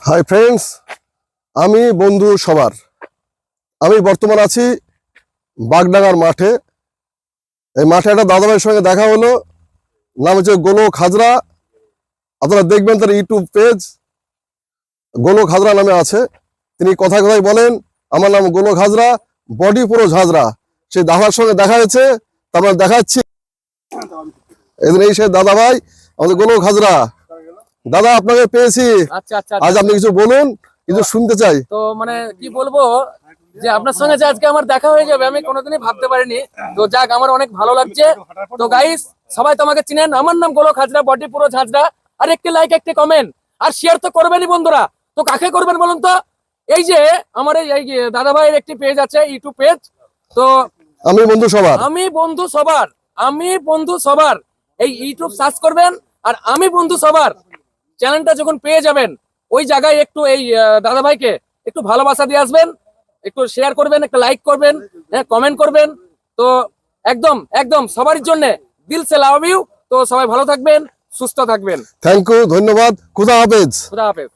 Hi friends, আমি বন্ধু সবার। আমি বর্তমান আছি বাগডাঙ্গার মাঠে। এই মাঠে একটা দাদাভাইয়ের সঙ্গে দেখা হলো, নাম হচ্ছে গোলক হাজরা। আপনারা দেখবেন তার ইউটিউব পেজ গোলক হাজরা নামে আছে। তিনি কথায় কথায় বলেন আমার নাম গোলক হাজরা, বডি পুরো ঝাঁঝরা। সেই দাদার সঙ্গে দেখা হয়েছে, তারপর দেখাচ্ছি এদিন এই সে দাদা ভাই আমাদের গোলক হাজরা। দাদা আপনাকে পেয়েছি। আচ্ছা আচ্ছা আজ আপনি কিছু বলুন, কিছু শুনতে চাই। তো মানে কি বলবো, যে আপনার সঙ্গে যে আজকে আমার দেখা হয়ে যাবে আমি কোনোদিনই ভাবতে পারিনি। তো যাক, আমার অনেক ভালো লাগছে। তো গাইস, সবাই তোমাকে চিনেন, আমার নাম গোলক হাজরা, বডি পুরো ঝাঁঝরা। আর একটি লাইক, একটি কমেন্ট আর শেয়ার তো করবেনই বন্ধুরা। তো কাকে করবেন বলুন তো? এই যে আমার এই দাদা ভাইয়ের একটি পেজ আছে, ইউটিউব পেজ। তো আমি বন্ধু সবার, আমি বন্ধু সবার, আমি বন্ধু সবার এই ইউটিউব সার্চ করবেন। আর আমি বন্ধু সবার চ্যানেলটা যখন পেয়ে যাবেন, ওই জায়গায় একটু এই দাদা ভাইকে একটু ভালোবাসা দিয়ে আসবেন, একটু শেয়ার করবেন, একটা লাইক করবেন, হ্যাঁ কমেন্ট করবেন। তো একদম একদম সবার জন্য দিল সে লাভ ইউ। তো সবাই ভালো থাকবেন, সুস্থ থাকবেন। থ্যাংক ইউ, ধন্যবাদ, খুদা হাফেজ। খুদা হাফেজ।